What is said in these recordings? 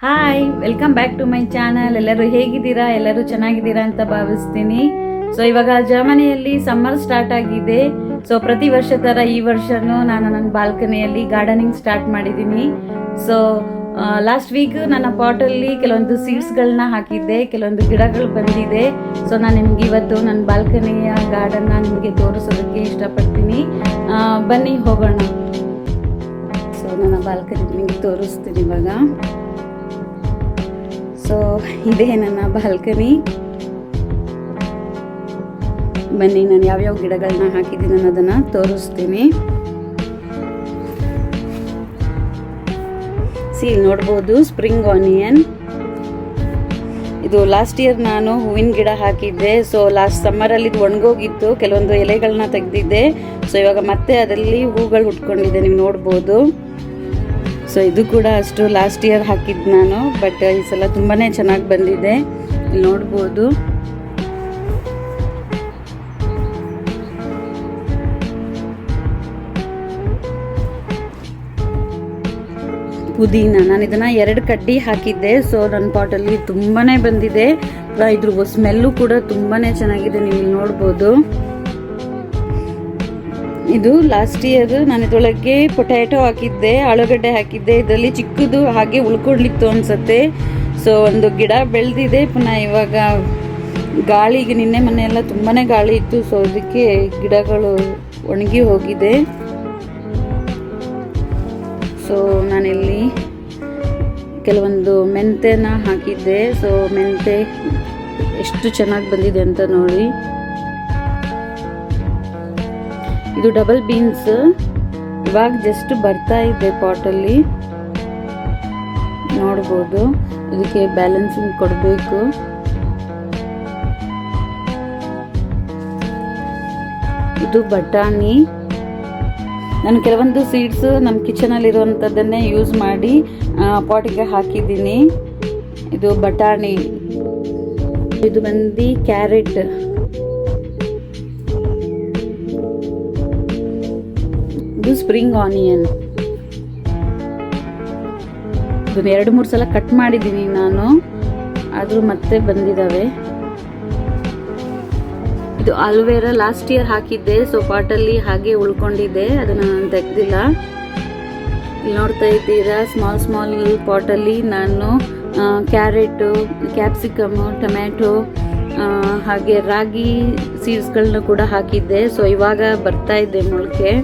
Hi, welcome back to my channel. ಎಲ್ಲರೂ ಹೇಗಿದ್ದೀರಾ? ಎಲ್ಲರೂ ಚೆನ್ನಾಗಿದ್ದೀರಾ ಅಂತ ಭಾವಿಸ್ತೀನಿ. ಸೊ ಇವಾಗ ಜರ್ಮನಿಯಲ್ಲಿ ಸಮ್ಮರ್ ಸ್ಟಾರ್ಟ್ ಆಗಿದೆ. ಸೊ ಪ್ರತಿ ವರ್ಷ ಥರ ಈ ವರ್ಷನೂ ನಾನು ನನ್ನ ಬಾಲ್ಕನಿಯಲ್ಲಿ ಗಾರ್ಡನಿಂಗ್ ಸ್ಟಾರ್ಟ್ ಮಾಡಿದ್ದೀನಿ. ಸೊ ಲಾಸ್ಟ್ ವೀಕ್ ನನ್ನ ಪಾಟಲ್ಲಿ ಕೆಲವೊಂದು ಸೀಡ್ಸ್ಗಳನ್ನ ಹಾಕಿದ್ದೆ, ಕೆಲವೊಂದು ಗಿಡಗಳು ಬಂದಿದೆ. ಸೊ ನಾನು ನಿಮ್ಗೆ ಇವತ್ತು ನನ್ನ ಬಾಲ್ಕನಿಯ ಗಾರ್ಡನ್ನ ನಿಮಗೆ ತೋರಿಸೋದಕ್ಕೆ ಇಷ್ಟಪಡ್ತೀನಿ. ಬನ್ನಿ ಹೋಗೋಣ. ಸೊ ನನ್ನ ಬಾಲ್ಕನಿ ನಿಮಗೆ ತೋರಿಸ್ತೀನಿ ಇವಾಗ. ಸೊ ಇದೇ ನನ್ನ ಬಾಲ್ಕನಿ. ಬನ್ನಿ, ನಾನು ಯಾವ್ಯಾವ ಗಿಡಗಳನ್ನ ಹಾಕಿದ್ದೀನಿ ಅನ್ನೋದನ್ನು ತೋರಿಸ್ತೀನಿ. ಇಲ್ಲಿ ನೋಡ್ಬೋದು ಸ್ಪ್ರಿಂಗ್ ಆನಿಯನ್. ಇದು ಲಾಸ್ಟ್ ಇಯರ್ ನಾನು ಹೂವಿನ ಗಿಡ ಹಾಕಿದ್ದೆ. ಸೊ ಲಾಸ್ಟ್ ಸಮ್ಮರಲ್ಲಿ ಇದು ಒಣಗೋಗಿತ್ತು, ಕೆಲವೊಂದು ಎಲೆಗಳನ್ನ ತೆಗೆದಿದ್ದೆ. ಸೊ ಇವಾಗ ಮತ್ತೆ ಅದರಲ್ಲಿ ಹೂಗಳು ಹುಟ್ಕೊಂಡಿದೆ, ನೀವು ನೋಡ್ಬೋದು. ಸೊ ಇದು ಕೂಡ ಅಷ್ಟು ಲಾಸ್ಟ್ ಇಯರ್ ಹಾಕಿದ್ದು ನಾನು, ಬಟ್ ಈ ಸಲ ತುಂಬಾ ಚೆನ್ನಾಗಿ ಬಂದಿದೆ, ಇಲ್ಲಿ ನೋಡ್ಬೋದು. ಪುದೀನ ನಾನು ಇದನ್ನು 2 ಕಡ್ಡಿ ಹಾಕಿದ್ದೆ. ಸೊ ನನ್ನ ಪಾಟಲ್ಲಿ ತುಂಬಾ ಬಂದಿದೆ. ಇದ್ರ ಸ್ಮೆಲ್ಲು ಕೂಡ ತುಂಬಾ ಚೆನ್ನಾಗಿದೆ, ನೀವು ಇಲ್ಲಿ ನೋಡ್ಬೋದು. ಇದು ಲಾಸ್ಟ್ ಇಯರ್ ನಾನು ಇದರೊಳಗೆ ಪೊಟ್ಯಾಟೊ ಹಾಕಿದ್ದೆ, ಆಲೂಗಡ್ಡೆ ಹಾಕಿದ್ದೆ. ಇದರಲ್ಲಿ ಚಿಕ್ಕದು ಹಾಗೆ ಉಳ್ಕೊಳ್ಲಿತ್ತು ಅನ್ಸುತ್ತೆ. ಸೊ ಒಂದು ಗಿಡ ಬೆಳೆದಿದೆ. ಪುನಃ ಇವಾಗ ಗಾಳಿಗೆ ನಿನ್ನೆ ಮೊನ್ನೆ ಎಲ್ಲ ತುಂಬಾ ಗಾಳಿ ಇತ್ತು, ಸೊ ಅದಕ್ಕೆ ಗಿಡಗಳು ಒಣಗಿ ಹೋಗಿದೆ. ಸೊ ನಾನಿಲ್ಲಿ ಕೆಲವೊಂದು ಮೆಂತೆನ ಹಾಕಿದ್ದೆ. ಸೊ ಮೆಂತೆ ಎಷ್ಟು ಚೆನ್ನಾಗಿ ಬಂದಿದೆ ಅಂತ ನೋಡಿ. ಇದು ಡಬಲ್ ಬೀನ್ಸ್, ಇವಾಗ ಜಸ್ಟ್ ಬರ್ತಾ ಇದೆ ಪಾಟಲ್ಲಿ, ನೋಡ್ಬೋದು. ಇದಕ್ಕೆ ಬ್ಯಾಲೆನ್ಸಿಂಗ್ ಕೊಡಬೇಕು. ಇದು ಬಟಾಣಿ. ನಾನು ಕೆಲವೊಂದು ಸೀಡ್ಸ್ ನಮ್ಮ ಕಿಚನಲ್ಲಿ ಇರುವಂಥದ್ದನ್ನೇ ಯೂಸ್ ಮಾಡಿ ಪಾಟಿಗೆ ಹಾಕಿದ್ದೀನಿ. ಇದು ಬಟಾಣಿ. ಇದು ಬಂದು ಕ್ಯಾರೆಟ್. ಇದು ಸ್ಪ್ರಿಂಗ್ ಆನಿಯನ್. ಇದನ್ನು 2-3 ಸಲ ಕಟ್ ಮಾಡಿದ್ದೀನಿ ನಾನು, ಆದರೂ ಮತ್ತೆ ಬಂದಿದ್ದಾವೆ. ಇದು ಆಲೋವೆರಾ ಲಾಸ್ಟ್ ಇಯರ್ ಹಾಕಿದ್ದೆ. ಸೊ ಪಾಟಲ್ಲಿ ಹಾಗೆ ಉಳ್ಕೊಂಡಿದ್ದೆ, ಅದನ್ನು ನಾನು ತೆಗೆದಿಲ್ಲ. ಇಲ್ಲಿ ನೋಡ್ತಾ ಇದ್ದೀರಾ, ಸ್ಮಾಲ್ ಪಾಟಲ್ಲಿ ನಾನು ಕ್ಯಾರೆಟು, ಕ್ಯಾಪ್ಸಿಕಮ್ಮು, ಟೊಮ್ಯಾಟೊ ಹಾಗೆ ರಾಗಿ ಸೀಡ್ಸ್ಗಳನ್ನ ಕೂಡ ಹಾಕಿದ್ದೆ. ಸೊ ಇವಾಗ ಬರ್ತಾ ಇದೆ ಮೊಳಕೆ.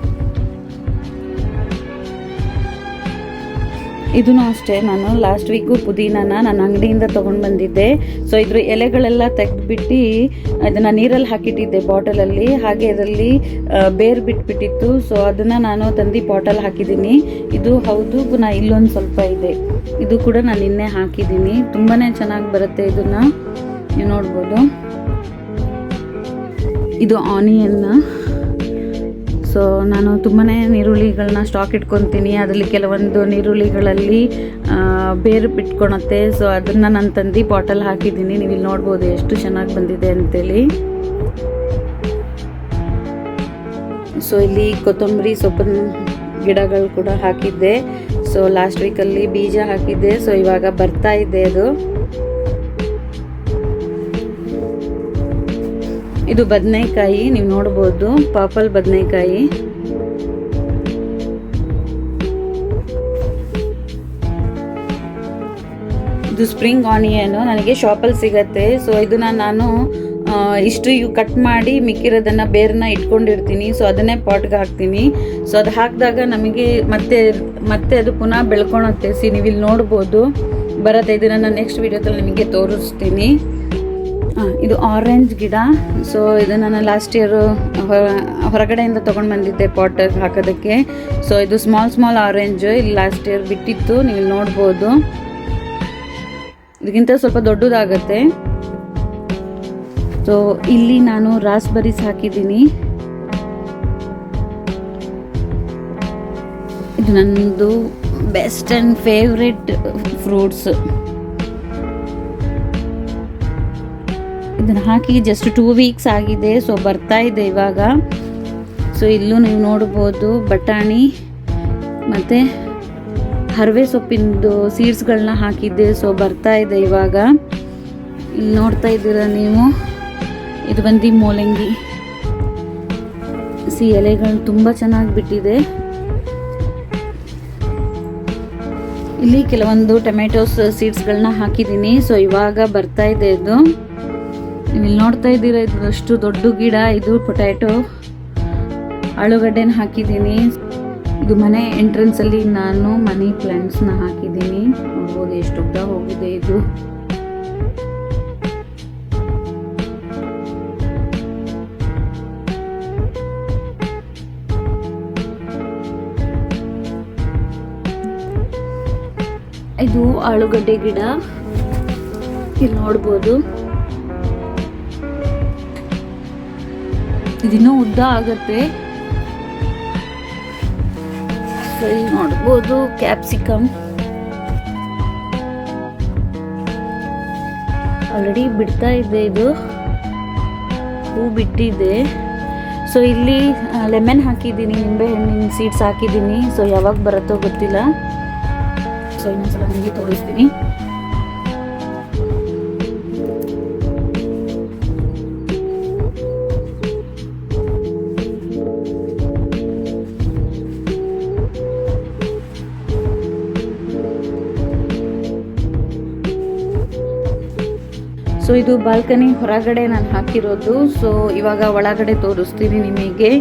ಇದೂ ಅಷ್ಟೇ, ನಾನು ಲಾಸ್ಟ್ ವೀಕು ಪುದೀನನ ನನ್ನ ಅಂಗಡಿಯಿಂದ ತೊಗೊಂಡು ಬಂದಿದ್ದೆ. ಸೊ ಇದ್ರ ಎಲೆಗಳೆಲ್ಲ ತೆಗೆದುಬಿಟ್ಟು ಅದನ್ನು ನೀರಲ್ಲಿ ಹಾಕಿಟ್ಟಿದ್ದೆ ಬಾಟಲಲ್ಲಿ. ಹಾಗೆ ಅದರಲ್ಲಿ ಬೇರು ಬಿಟ್ಬಿಟ್ಟಿತ್ತು. ಸೊ ಅದನ್ನು ನಾನು ತಂದು ಬಾಟಲ್ ಹಾಕಿದ್ದೀನಿ. ಇದು ಹೌದು, ಪುನಃ ಇಲ್ಲೊಂದು ಸ್ವಲ್ಪ ಇದೆ, ಇದು ಕೂಡ ನಾನು ನಿನ್ನೆ ಹಾಕಿದ್ದೀನಿ. ತುಂಬಾ ಚೆನ್ನಾಗಿ ಬರುತ್ತೆ, ಇದನ್ನು ನೀವು ನೋಡ್ಬೋದು. ಇದು ಆನಿಯನ್. ಸೊ ನಾನು ತುಂಬಾ ನೀರುಳ್ಳಿಗಳನ್ನ ಸ್ಟಾಕ್ ಇಟ್ಕೊತೀನಿ. ಅದರಲ್ಲಿ ಕೆಲವೊಂದು ನೀರುಳ್ಳಿಗಳಲ್ಲಿ ಬೇರು ಬಿಟ್ಕೊಳತ್ತೆ. ಸೊ ಅದನ್ನು ನಾನು ತಂದು ಬಾಟಲ್ ಹಾಕಿದ್ದೀನಿ. ನೀವು ಇಲ್ಲಿ ನೋಡ್ಬೋದು ಎಷ್ಟು ಚೆನ್ನಾಗಿ ಬಂದಿದೆ ಅಂತೇಳಿ. ಸೊ ಇಲ್ಲಿ ಕೊತ್ತಂಬರಿ ಸೊಪ್ಪಿನ ಗಿಡಗಳು ಕೂಡ ಹಾಕಿದ್ದೆ. ಸೊ ಲಾಸ್ಟ್ ವೀಕಲ್ಲಿ ಬೀಜ ಹಾಕಿದ್ದೆ. ಸೊ ಇವಾಗ ಬರ್ತಾ ಇದೆ ಅದು. ಇದು ಬದನೆಕಾಯಿ, ನೀವು ನೋಡ್ಬೋದು, ಪರ್ಪಲ್ ಬದನೆಕಾಯಿ. ಇದು ಸ್ಪ್ರಿಂಗ್ ಆನಿಯನ್, ನನಗೆ ಶಾಪಲ್ಲಿ ಸಿಗತ್ತೆ. ಸೊ ಇದನ್ನ ನಾನು ಇಷ್ಟು ಕಟ್ ಮಾಡಿ ಮಿಕ್ಕಿರೋದನ್ನು ಬೇರನ್ನ ಇಟ್ಕೊಂಡಿರ್ತೀನಿ. ಸೊ ಅದನ್ನೇ ಪಾಟ್ಗೆ ಹಾಕ್ತೀನಿ. ಸೊ ಅದು ಹಾಕಿದಾಗ ನಮಗೆ ಮತ್ತೆ ಅದು ಪುನಃ ಬೆಳ್ಕೊಳತ್ತೆ. ನೀವು ಇಲ್ಲಿ ನೋಡ್ಬೋದು ಬರುತ್ತೆ. ಇದನ್ನು ನಾನು ನೆಕ್ಸ್ಟ್ ವಿಡಿಯೋದಲ್ಲಿ ನಿಮಗೆ ತೋರಿಸ್ತೀನಿ. ಇದು ಆರೆಂಜ್ ಗಿಡ. ಸೊ ಇದನ್ನು ನಾನು ಲಾಸ್ಟ್ ಇಯರ್ ಹೊರಗಡೆಯಿಂದ ತೊಗೊಂಡು ಬಂದಿದ್ದೆ ಪಾಟಿಗೆ ಹಾಕೋದಕ್ಕೆ. ಸೊ ಇದು ಸ್ಮಾಲ್ ಆರೆಂಜ್ ಇಲ್ಲಿ ಲಾಸ್ಟ್ ಇಯರ್ ಬಿಟ್ಟಿತ್ತು, ನೀವು ಇಲ್ಲಿ ನೋಡ್ಬೋದು. ಇದಕ್ಕಿಂತ ಸ್ವಲ್ಪ ದೊಡ್ಡದಾಗತ್ತೆ. ಸೊ ಇಲ್ಲಿ ನಾನು ರಾಸ್ಬೆರೀಸ್ ಹಾಕಿದ್ದೀನಿ. ಇದು ನನ್ನದು ಬೆಸ್ಟ್ ಆ್ಯಂಡ್ ಫೇವ್ರೆಟ್ ಫ್ರೂಟ್ಸ್. ಇದನ್ನು ಹಾಕಿ ಜಸ್ಟ್ 2 ವೀಕ್ಸ್ ಆಗಿದೆ. ಸೊ ಬರ್ತಾ ಇದೆ ಇವಾಗ. ಸೊ ಇಲ್ಲೂ ನೀವು ನೋಡ್ಬೋದು ಬಟಾಣಿ ಮತ್ತು ಹರವೆ ಸೊಪ್ಪಿಂದು ಸೀಡ್ಸ್ಗಳನ್ನ ಹಾಕಿದ್ದೆ. ಸೊ ಬರ್ತಾ ಇದೆ ಇವಾಗ. ಇಲ್ಲಿ ನೋಡ್ತಾ ಇದ್ದೀರಾ ನೀವು, ಇದು ಬಂದು ಮೂಲಂಗಿ. ಎಲೆಗಳು ತುಂಬ ಚೆನ್ನಾಗಿ ಬಿಟ್ಟಿದೆ. ಇಲ್ಲಿ ಕೆಲವೊಂದು ಟೊಮೆಟೊಸ್ ಸೀಡ್ಸ್ಗಳನ್ನ ಹಾಕಿದ್ದೀನಿ. ಸೊ ಇವಾಗ ಬರ್ತಾ ಇದೆ ಇದು. ನೀವು ಇಲ್ಲಿ ನೋಡ್ತಾ ಇದ್ದೀರಾ, ಇದು ಅಷ್ಟು ದೊಡ್ಡ ಗಿಡ. ಇದು ಪೊಟ್ಯಾಟೊ ಆಲೂಗಡ್ಡೆನ ಹಾಕಿದ್ದೀನಿ. ಇದು ಮನೆ ಎಂಟ್ರೆನ್ಸ್ ಅಲ್ಲಿ ನಾನು ಮನಿ ಪ್ಲಾಂಟ್ಸ್ನ ಹಾಕಿದ್ದೀನಿ. ನೋಡ್ಬೋದು ಎಷ್ಟು ಉದ್ದ ಹೋಗಿದೆ ಇದು. ಇದು ಆಲೂಗಡ್ಡೆ ಗಿಡ, ಇಲ್ಲಿ ನೋಡ್ಬೋದು. ಇದಿನ್ನೂ ಉದ್ದ ಆಗತ್ತೆ. ಇಲ್ಲಿ ನೋಡ್ಬೋದು ಕ್ಯಾಪ್ಸಿಕಮ್ ಆಲ್ರೆಡಿ ಬಿಡ್ತಾ ಇದೆ. ಇದು ಹೂ ಬಿಟ್ಟಿದೆ. ಸೊ ಇಲ್ಲಿ ಲೆಮನ್ ಹಾಕಿದ್ದೀನಿ, ನಿಂಬೆ ಹಣ್ಣಿನ ಸೀಡ್ಸ್ ಹಾಕಿದ್ದೀನಿ. ಸೊ ಯಾವಾಗ ಬರುತ್ತೋ ಗೊತ್ತಿಲ್ಲ. ಸೊ ಇನ್ನೊಂದ್ಸಲ ನಿಮಗೆ ತೋರಿಸ್ತೀನಿ. ಸೊ ಇದು ಬಾಲ್ಕನಿ ಹೊರಗಡೆ ನಾನು ಹಾಕಿರೋದು. ಸೊ ಇವಾಗ ಒಳಗಡೆ ತೋರಿಸ್ತೀನಿ ನಿಮಗೆ.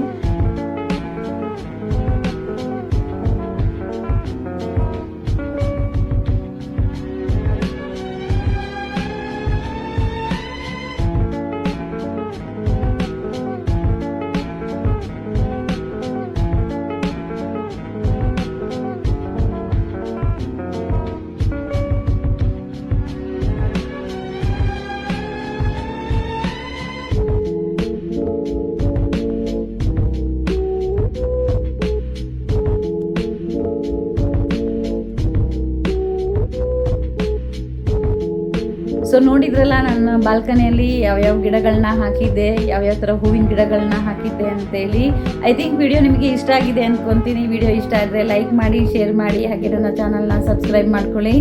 ಸೊ ನೋಡಿದ್ರಲ್ಲ ನನ್ನ ಬಾಲ್ಕನಿಯಲ್ಲಿ ಯಾವ್ಯಾವ ಗಿಡಗಳನ್ನ ಹಾಕಿದ್ದೆ, ಯಾವ್ಯಾವ ಥರ ಹೂವಿನ ಗಿಡಗಳನ್ನ ಹಾಕಿದ್ದೆ ಅಂತೇಳಿ. ಐ ಥಿಂಕ್ ವಿಡಿಯೋ ನಿಮಗೆ ಇಷ್ಟ ಆಗಿದೆ ಅಂದ್ಕೊತೀನಿ. ವಿಡಿಯೋ ಇಷ್ಟ ಆದರೆ ಲೈಕ್ ಮಾಡಿ, ಶೇರ್ ಮಾಡಿ, ಹಾಗೆ ನನ್ನ ಚಾನಲ್ನ ಸಬ್ಸ್ಕ್ರೈಬ್ ಮಾಡ್ಕೊಳ್ಳಿ.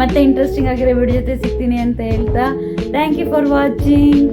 ಮತ್ತೆ ಇಂಟ್ರೆಸ್ಟಿಂಗ್ ಆಗಿರೋ ವಿಡಿಯೋ ಜೊತೆ ಸಿಗ್ತೀನಿ ಅಂತ ಹೇಳ್ತಾ ಥ್ಯಾಂಕ್ ಯು ಫಾರ್ ವಾಚಿಂಗ್.